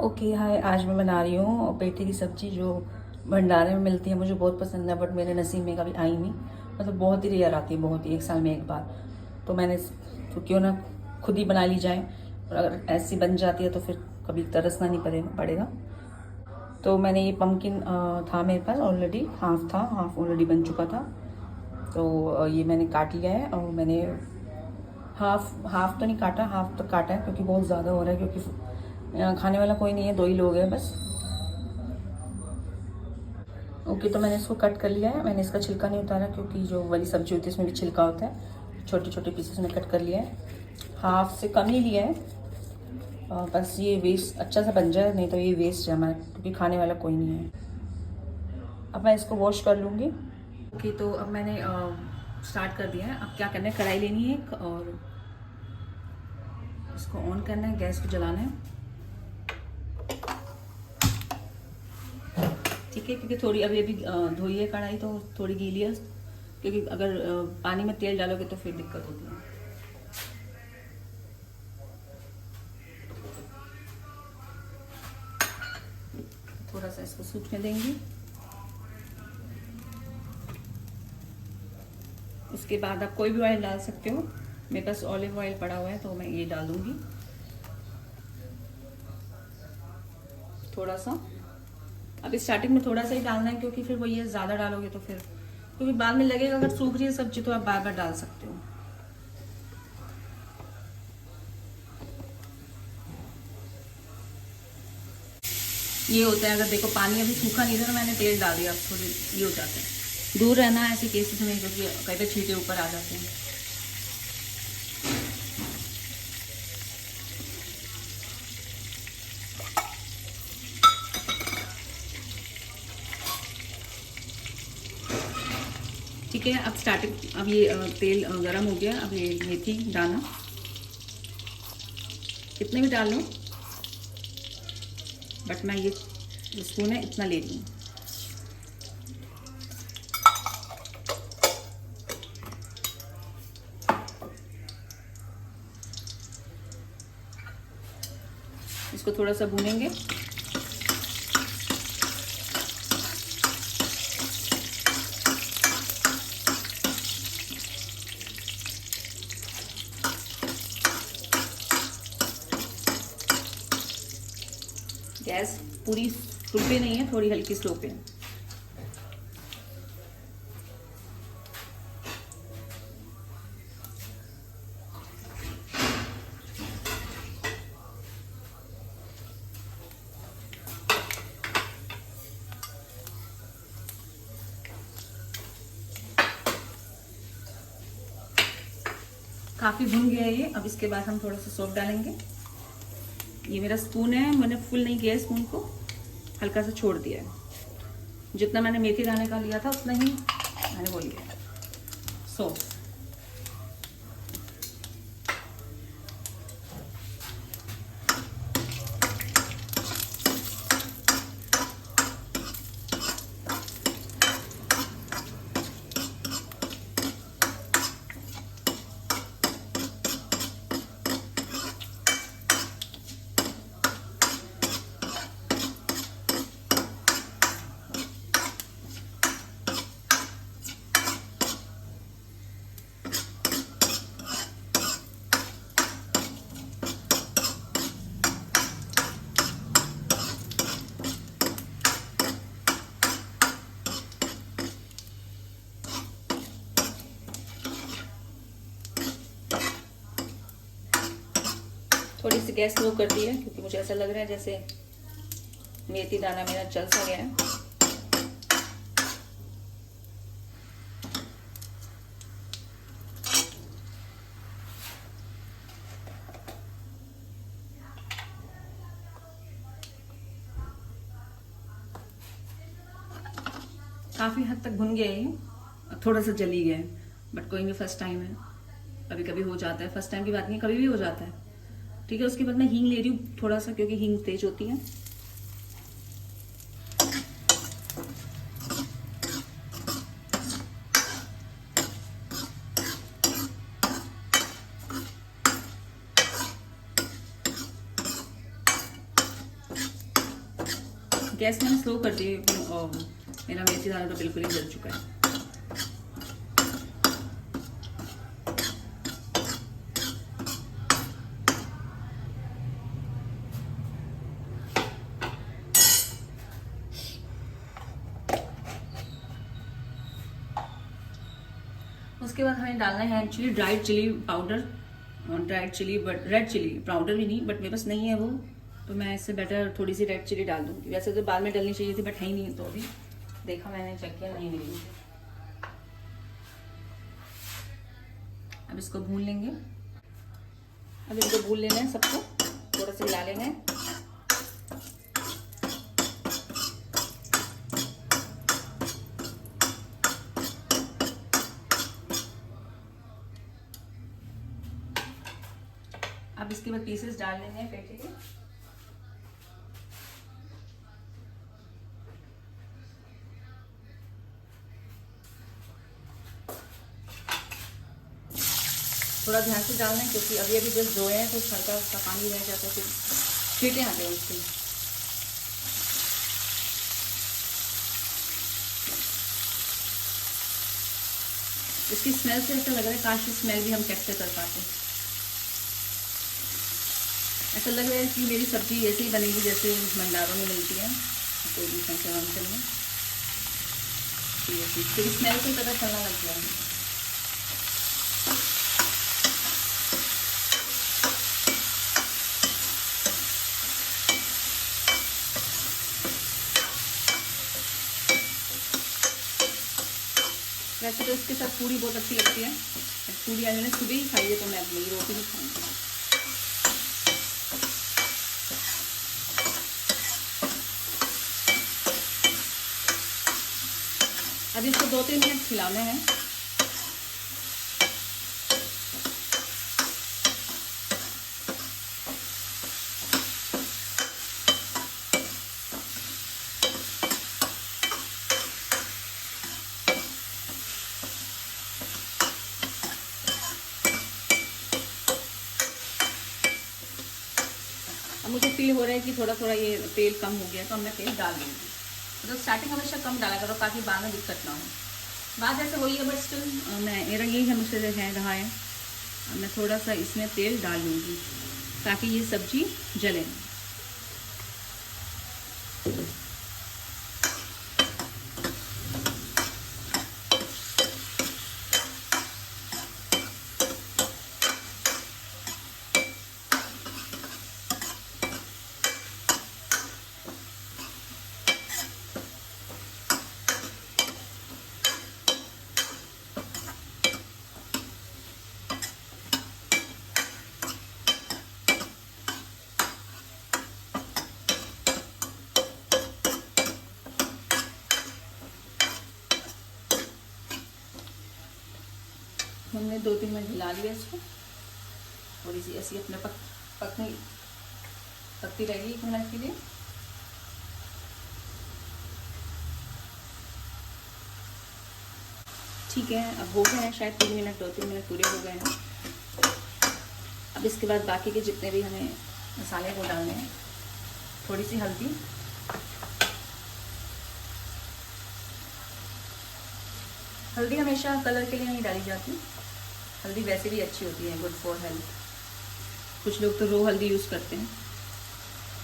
Okay hi, आज मैं बना रही हूँ पेठे की सब्ज़ी जो भंडारे में मिलती है। मुझे बहुत पसंद है बट मेरे नसीब में कभी आई नहीं। मतलब बहुत ही रेयर आती है, बहुत ही, एक साल में एक बार। तो मैंने तो क्यों ना खुद ही बना ली जाए, और अगर ऐसी बन जाती है तो फिर कभी तरसना नहीं पड़ेगा। तो मैंने ये पम्पकिन था मेरे पास ऑलरेडी, हाफ था, हाफ ऑलरेडी बन चुका था। तो ये मैंने काट लिया है, और मैंने हाफ हाफ तो नहीं काटा, हाफ तो काटा है क्योंकि बहुत ज़्यादा हो रहा है, क्योंकि खाने वाला कोई नहीं है, 2 ही लोग हैं बस। ओके, तो मैंने इसको कट कर लिया है। मैंने इसका छिलका नहीं उतारा क्योंकि जो वाली सब्जी होती है इसमें भी छिलका होता है। छोटे छोटे पीसेस में कट कर लिया है, हाफ से कम ही लिया है। बस ये वेस्ट अच्छा सा बन जाए, नहीं तो ये वेस्ट है हमारा, क्योंकि खाने वाला कोई नहीं है। अब मैं इसको वॉश कर लूँगी। ओके, तो अब मैंने स्टार्ट कर दिया है। अब क्या करना है, कढ़ाई लेनी है एक, और इसको ऑन करना है, गैस को जलाना है। ठीक है, क्योंकि थोड़ी अभी अभी धोई है कढ़ाई, तो थोड़ी गीली है, क्योंकि अगर पानी में तेल डालोगे तो फिर दिक्कत होती है। थोड़ा सा इसको सूखने देंगे। उसके बाद आप कोई भी ऑयल डाल सकते हो। मेरे पास ऑलिव ऑयल पड़ा हुआ है तो मैं ये डाल दूंगी थोड़ा सा। अभी स्टार्टिंग में थोड़ा सा ही डालना है, क्योंकि फिर वो ये ज़्यादा डालोगे तो फिर, क्योंकि बाद में लगेगा अगर सूख रही है सब्जी तो आप बार बार डाल सकते हो। ये होता है, अगर देखो पानी अभी सूखा नहीं था तो मैंने तेल डाल दिया, अब थोड़ी ये हो जाता है। दूर रहना है ऐसे केसेस में, क्योंकि कई बार छींटे ऊपर आ जाते हैं। ठीक है, अब स्टार्टिंग, अब ये तेल गरम हो गया। अब ये मेथी दाना कितने भी डाल लो, बट मैं ये स्पून है इतना ले रही हूँ। इसको थोड़ा सा भूनेंगे। गैस पूरी फुल पे नहीं है, थोड़ी हल्की स्लो पे है। काफ़ी भुन गया है ये। अब इसके बाद हम थोड़ा सा सौंफ डालेंगे। ये मेरा स्पून है, मैंने फुल नहीं किया है स्पून को, हल्का सा छोड़ दिया है। जितना मैंने मेथी दाने का लिया था उतना ही मैंने वो लिया है सौंफ। थोड़ी सी गैस स्लो कर दी है, क्योंकि मुझे ऐसा लग रहा है जैसे मेथी दाना मेरा जल सा गया है। काफ़ी हद तक भुन गया है, थोड़ा सा जली गया है, बट कोई नहीं, फर्स्ट टाइम है, कभी कभी हो जाता है। फर्स्ट टाइम की बात नहीं, कभी भी हो जाता है। ठीक है, उसके बाद मैं हींग ले रही हूँ थोड़ा सा, क्योंकि हींग तेज होती है। गैस मैंने स्लो कर दी, मेरा मेथी दाना तो बिल्कुल ही जल चुका है। उसके बाद हमें डालना है actually dried chilli powder, dried chilli but red chilli powder भी नहीं, बट मेरे पास नहीं है वो, तो मैं इससे बेटर थोड़ी सी रेड चिली डाल दूँगी। वैसे तो बाद में डालनी चाहिए थी बट है ही नहीं, तो अभी देखा मैंने, चेक किया, नहीं मिली मुझे। अब इसको भून लेंगे। अब इनको भून लेना है सबको, थोड़ा सा हिला लेना है। अब इसके बाद पीसेस डाल लेंगे पेठे के। थोड़ा ध्यान से डालना है क्योंकि अभी अभी जस्ट धोए हैं तो हल्का सा पानी रह जाता है, फिर छींटे आते हैं उसके। इसकी स्मेल से ऐसा लग रहा है काश स्मेल भी हम कैप्चर कर पाते। ऐसा लग रहा है कि मेरी सब्जी ऐसे ही बनेगी जैसे भंडारों में मिलती है, कोई भी फंक्शन में। फिर स्मेल से पता चलना लग गया है। वैसे तो इसके साथ पूरी बहुत अच्छी लगती है, पूरी आज मैंने सुबह ही खाई है तो मैं अपनी रोटी भी खाऊंगी। अब इसको 2-3 मिनट खिलाना है। अब मुझे फील हो रहा है कि थोड़ा थोड़ा ये तेल कम हो गया, तो अब मैं तेल डाल दूँगी। मतलब स्टार्टिंग हमेशा कम डाला करो ताकि बाद में दिक्कत ना हो। बात ऐसे वही है बट स्टिल मेरा यही हमेशा है रहा है। मैं थोड़ा सा इसमें तेल डाल लूँगी ताकि ये सब्जी जले। हमने 2-3 मिनट हिला लिया इसको। थोड़ी सी ऐसी अपने पकती रहेगी 1 मिनट के लिए। ठीक है, अब हो गए हैं शायद 3 मिनट, 2-3 मिनट पूरे हो गए हैं। अब इसके बाद बाकी के जितने भी हमें मसाले वो डालने हैं। थोड़ी सी हल्दी, हल्दी हमेशा कलर के लिए नहीं डाली जाती, हल्दी वैसे भी अच्छी होती है, गुड फॉर हेल्थ। कुछ लोग तो रो हल्दी यूज़ करते हैं।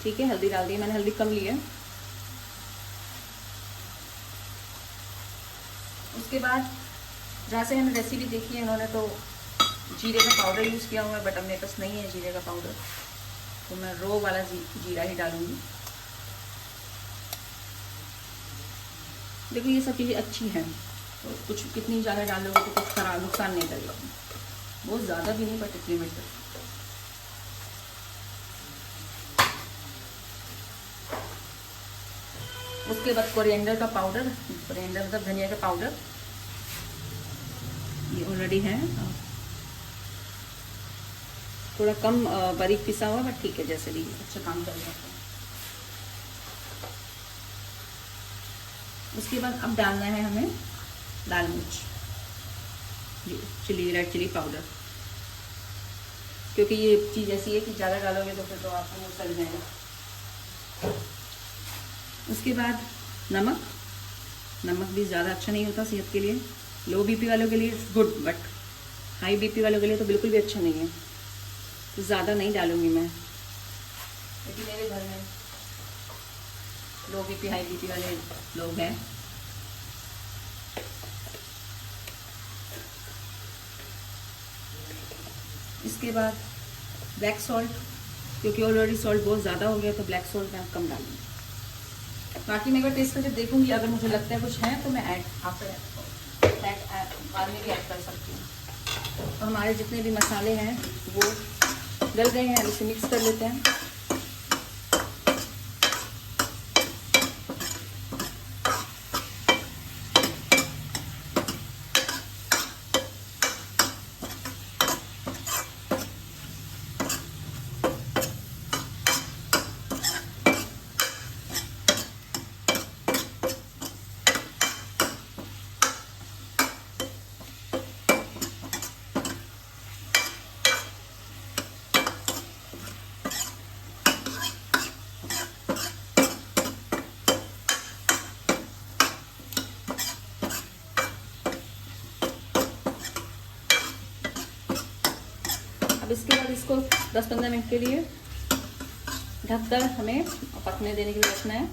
ठीक है, हल्दी डाल दी, मैंने हल्दी कम ली है। उसके बाद जहाँ से मैंने रेसिपी देखी है उन्होंने तो जीरे का पाउडर यूज़ किया हुआ है, बट अब मेरे पास नहीं है जीरे का पाउडर, तो मैं रो वाला जीरा ही डालूंगी। देखो ये सब चीज़ें अच्छी हैं, तो कुछ कितनी ज़्यादा डालोगे तो कुछ खराब नुकसान नहीं करेगा, बहुत ज़्यादा भी नहीं बट इतनी मिनट तक। उसके बाद कोरिएंडर का पाउडर, कोरिएंडर मतलब धनिया का पाउडर, ये ऑलरेडी है, थोड़ा कम बारीक पिसा हुआ बट ठीक है, जैसे भी अच्छा काम चल जाता है। उसके बाद अब डालना है हमें लाल मिर्च, चिली, रेड चिली पाउडर, क्योंकि ये चीज़ ऐसी है कि ज़्यादा डालोगे तो फिर तो आपको वो सड़ जाएगा। उसके बाद नमक। नमक भी ज़्यादा अच्छा नहीं होता सेहत के लिए। लो बीपी वालों के लिए गुड, बट हाई बीपी वालों के लिए तो बिल्कुल भी अच्छा नहीं है, तो ज़्यादा नहीं डालूंगी मैं, क्योंकि मेरे घर में लो बीपी हाई बीपी वाले लोग हैं। इसके बाद ब्लैक सॉल्ट, क्योंकि ऑलरेडी सॉल्ट बहुत ज़्यादा हो गया तो ब्लैक सॉल्ट मैं कम डालूंगी। बाकी मैं एक बार टेस्ट करके देखूंगी, अगर मुझे लगता है कुछ है तो मैं ऐड बाद में भी ऐड कर सकती हूँ। और हमारे जितने भी मसाले हैं वो डल गए हैं, इसे मिक्स कर लेते हैं। अब इसके बाद इसको 10-15 मिनट के लिए ढककर हमें पकने देने के लिए रखना है।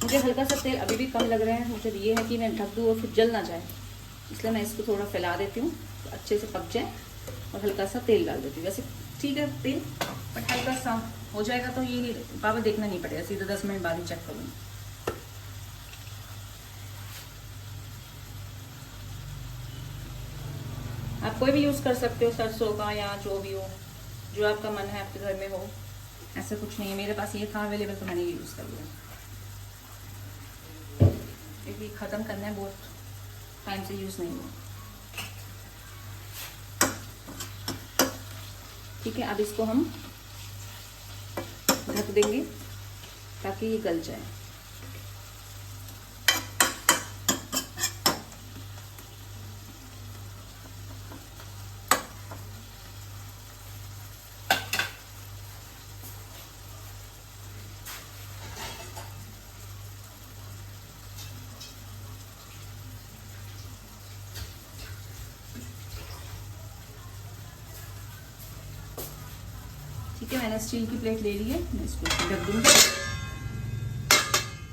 मुझे हल्का सा तेल अभी भी कम लग रहा है, मुझे ये है कि मैं ढक दूँ और फिर जल ना जाए, इसलिए मैं इसको थोड़ा फैला देती हूँ तो अच्छे से पक जाए, और हल्का सा तेल डाल देती हूँ। वैसे ठीक है तेल, बट हल्का सा हो जाएगा तो ये बाबा देखना नहीं पड़ेगा, सीधे 10 मिनट बाद ही चेक करूँगी। आप कोई भी यूज़ कर सकते हो, सरसों का या जो भी हो, जो आपका मन है आपके घर में हो, ऐसा कुछ नहीं है। मेरे पास ये था अवेलेबल तो मैंने ये यूज़ कर लिया, क्योंकि ख़त्म करना है, बहुत टाइम से यूज़ नहीं हुआ। ठीक है, अब इसको हम ढक देंगे ताकि ये गल जाए। ठीक है, मैंने स्टील की प्लेट ले ली है, मैं इसको ढक दूँगी।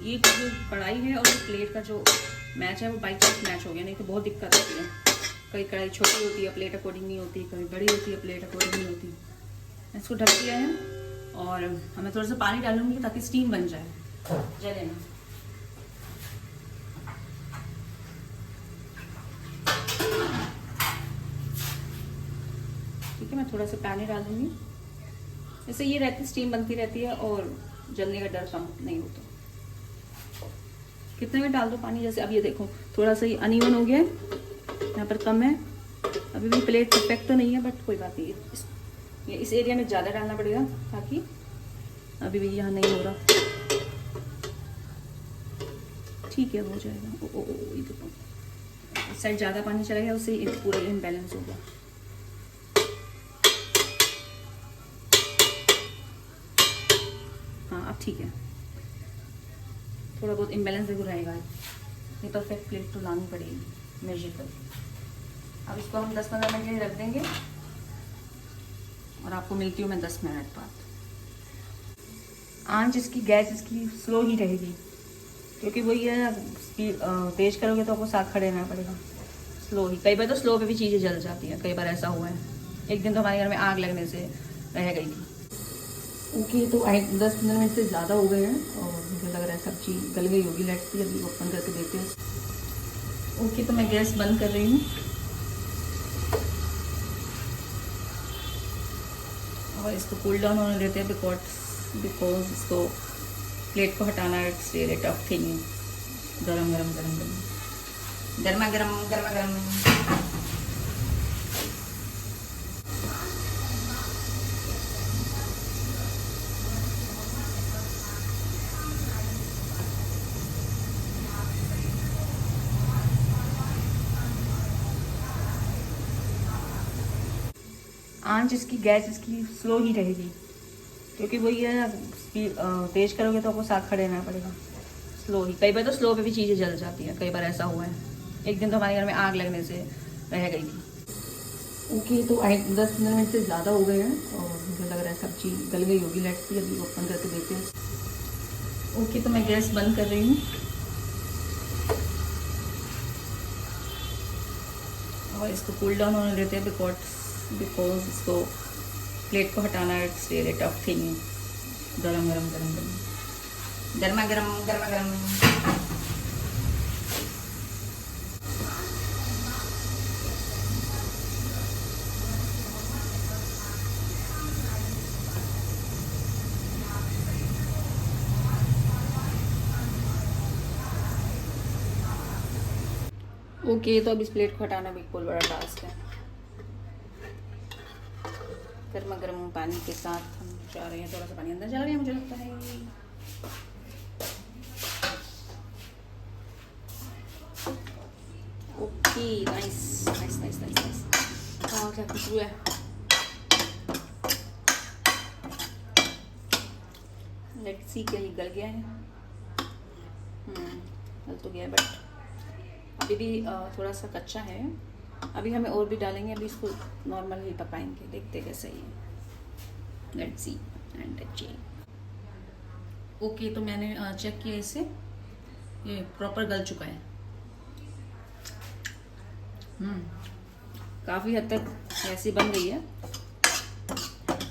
ये जो कढ़ाई है और प्लेट का जो मैच है वो बाई चांस मैच हो गया, नहीं तो बहुत दिक्कत होती है। कई कढ़ाई छोटी होती है, प्लेट अकॉर्डिंग नहीं होती, कभी बड़ी होती है, प्लेट अकॉर्डिंग नहीं होती। इसको ढक दिया है और हमें थोड़ा सा पानी डालूंगी ताकि स्टीम बन जाए, जले ना। ठीक है, मैं थोड़ा सा पानी डालूंगी, इससे ये रहती स्टीम बनती रहती है और जलने का डर कम नहीं होता। कितने में डाल दो पानी, जैसे अब ये देखो थोड़ा सा ये अनइवन हो गया है, यहाँ पर कम है, अभी भी प्लेट परफेक्ट तो नहीं है, बट कोई बात नहीं, इस एरिया में ज़्यादा डालना पड़ेगा ताकि अभी भी यहाँ नहीं हो रहा। ठीक है, हो जाएगा। ओ ये देखो इस साइड ज़्यादा पानी चला गया, उससे पूरा इम्बैलेंस हो गया। हाँ अब ठीक है, थोड़ा बहुत इम्बैलेंस देखो रहेगा, ये परफेक्ट प्लेट तो लानी पड़ेगी मेजर कर। अब इसको हम 10-15 मिनट के लिए रख देंगे और आपको मिलती हूँ मैं 10 मिनट बाद। आंच इसकी, गैस इसकी स्लो ही रहेगी, क्योंकि वही है ना, तेज करोगे तो आपको साथ खड़े रहना पड़ेगा। स्लो ही, कई बार तो स्लो पे भी चीज़ें जल जाती हैं, कई बार ऐसा हुआ है। एक दिन तो हमारे घर में आग लगने से रह गई थी। ओके, तो 10-15 मिनट से ज़्यादा हो गए हैं और मुझे लग रहा है सब्जी गल गई होगी। लेट्स सी, अभी ओपन करके देखते हैं। ओके, तो मैं गैस बंद कर रही हूँ और इसको कूल डाउन होने देते हैं, बिकॉज इसको प्लेट को हटाना है। It's really tough thing. गरम गरम गरम गरम गर्मा गरम गर्मा गरम। आंच इसकी, गैस इसकी स्लो ही रहेगी, क्योंकि वही है ना, तेज करोगे तो आपको साथ खड़े रहना पड़ेगा। स्लो ही, कई बार तो स्लो पे भी चीज़ें जल जाती हैं, कई बार ऐसा हुआ है। एक दिन तो हमारे घर में आग लगने से रह गई थी। ओके, तो 10-15 मिनट से ज़्यादा हो गए हैं और मुझे लग रहा है सब्जी गल गई होगी। लेट्स सी, अभी ओपन करके देखते हैं। ओके, तो मैं गैस बंद कर रही हूँ और इसको कूल डाउन होने देते हैं, बिकॉज इसको प्लेट को हटाना है। It's really tough thing. गरम गरम गरम गरम गर्मा गरम गर्मा गरम। ओके, तो अब इस प्लेट को हटाना बिल्कुल बड़ा टास्क है। गर्मा गर्म पानी के साथ हम जा रहे हैं। थोड़ा सा पानी अंदर चला गया मुझे लगता है। Okay, nice nice nice nice nice. हाँ, क्या खुशबू है। लेट्स सी, क्या ये गल गया है? गल तो गया, बट अभी भी थोड़ा सा कच्चा है। अभी हमें और भी डालेंगे। अभी इसको नॉर्मल ही पकाएंगे, देखते कैसा ही है। Let's see and check. Okay, तो मैंने चेक किया इसे, ये प्रॉपर गल चुका है। काफ़ी हद तक ऐसी बन गई है।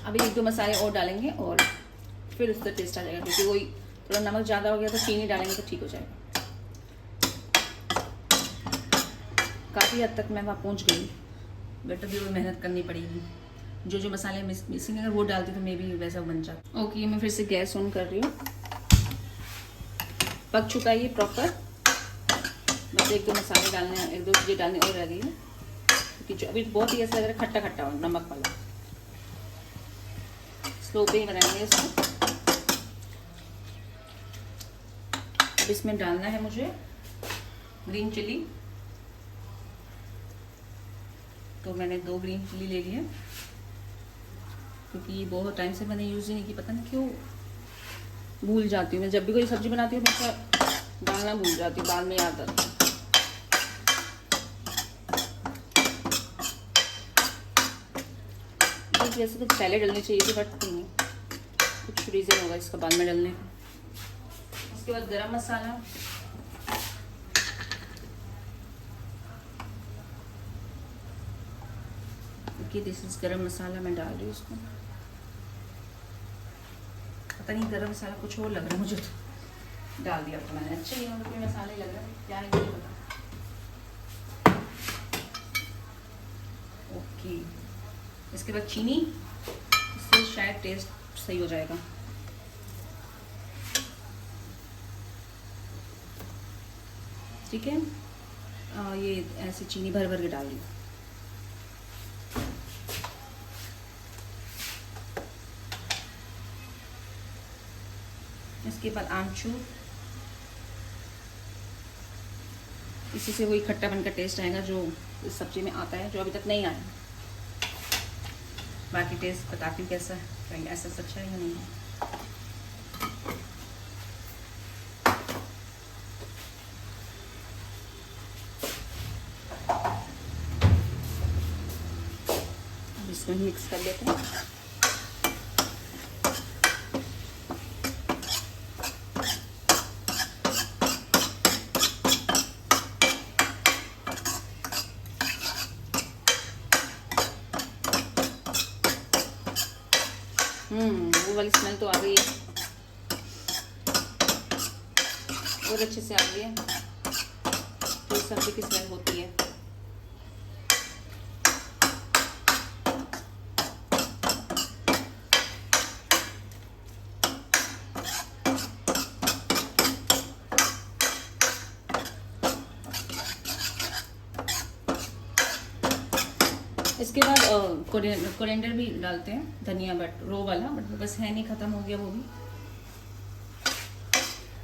अभी 1-2 मसाले और डालेंगे और फिर उसका टेस्ट आ जाएगा, क्योंकि वही थोड़ा नमक ज़्यादा हो गया तो चीनी डालेंगे तो ठीक हो जाएगा। काफ़ी हद तक मैं वहाँ पहुँच गई, बट अभी और मेहनत करनी पड़ेगी। जो मसाले मिसिंग अगर वो डालती तो मे भी वैसा बन जाता। ओके, मैं फिर से गैस ऑन कर रही हूँ। पक चुका है ये प्रॉपर। बस 1-2 मसाले डालने, 1-2 चीज़ें डालने और रह गई है, क्योंकि जो अभी बहुत ही ऐसा लग रहा है खट्टा खट्टा हो, नमक वाला। स्लो पे ही बनाएंगे इसको। अब इसमें डालना है मुझे ग्रीन चिली। तो मैंने 2 ग्रीन चिली ले लिए, क्योंकि बहुत टाइम से मैंने यूज़ ही नहीं की। पता नहीं क्यों भूल जाती हूँ मैं, जब भी कोई सब्जी बनाती हूँ मैं डालना भूल जाती हूँ, बाद में याद आता है। वैसे तो पहले डलनी चाहिए थी, बट कुछ रीज़न होगा इसका बाद में डलने का। उसके बाद गरम मसाला, ओके दिस इज गरम मसाला। मैं डाल रही हूँ इसको। पता नहीं गरम मसाला कुछ और लग रहा है मुझे, तो डाल दिया तो मैंने। अच्छा, ये मतलब मसाले लग रहा है, क्या है मुझे पता। ओके, इसके बाद चीनी, इससे शायद टेस्ट सही हो जाएगा। ठीक है, ये ऐसे चीनी भर भर के डाल दी। इसके बाद आमचूर, इसी से वही खट्टापन का टेस्ट आएगा जो इस सब्जी में आता है, जो अभी तक नहीं आया। बाकी टेस्ट बताती हूँ कैसा है, ऐसा अच्छा है या नहीं है। अब इसमें मिक्स कर लेते हैं। वो वाली स्मेल तो आ गई है, और अच्छे से आ गई है तो सब्जी की स्मेल होती है। इसके बाद कोरिएंडर भी डालते हैं, धनिया, बट रो वाला, बट बस है नहीं, ख़त्म हो गया वो भी।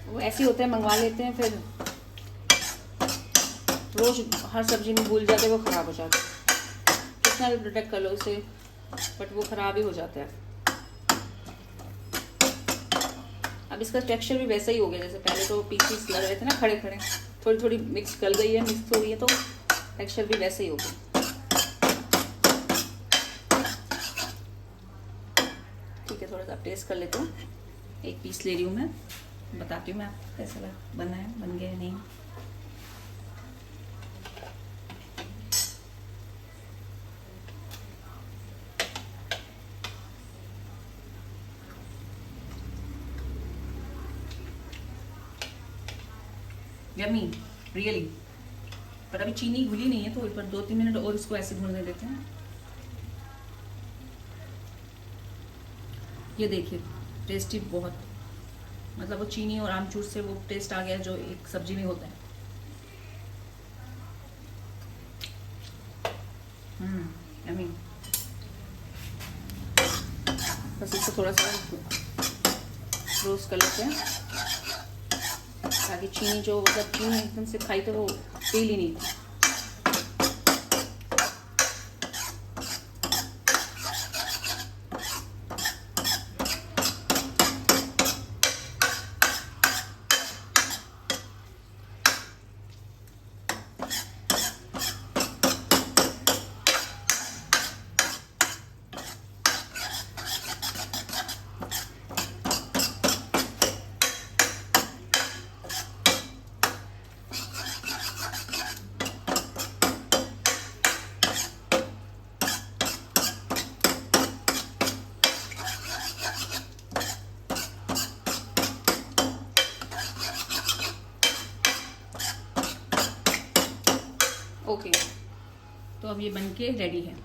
वो ऐसे ही होता है, मंगवा लेते हैं, फिर रोज हर सब्जी में भूल जाते हैं, वो ख़राब हो जाता है। कितना भी प्रोटेक्ट कर लो उसे, बट वो ख़राब ही हो जाता है। अब इसका टेक्सचर भी वैसा ही हो गया जैसे पहले तो पीसीस लग रहे थे ना खड़े खड़े, थोड़ी थोड़ी मिक्स कर गई है, मिक्स हो गई है, तो टेक्सचर भी वैसा ही हो गया। ठीक है, थोड़ा सा टेस्ट कर लेते हैं। एक पीस ले रही हूँ मैं, बताती हूँ मैं आपको कैसा बना है, बन गया है नहीं। यम्मी रियली, पर अभी चीनी घुली नहीं है तो एक बार 2-3 मिनट और इसको ऐसे भूनने देते हैं। ये देखिए टेस्टी बहुत, मतलब वो चीनी और आमचूर से वो टेस्ट आ गया जो एक सब्जी में होता है। यम्मी। बस इसको थोड़ा सा रोस्ट कर लेते हैं ताकि चीनी जो मतलब चीनी एकदम से खाई तो वो फील ही नहीं थी। ओके, तो अब ये बनके रेडी है।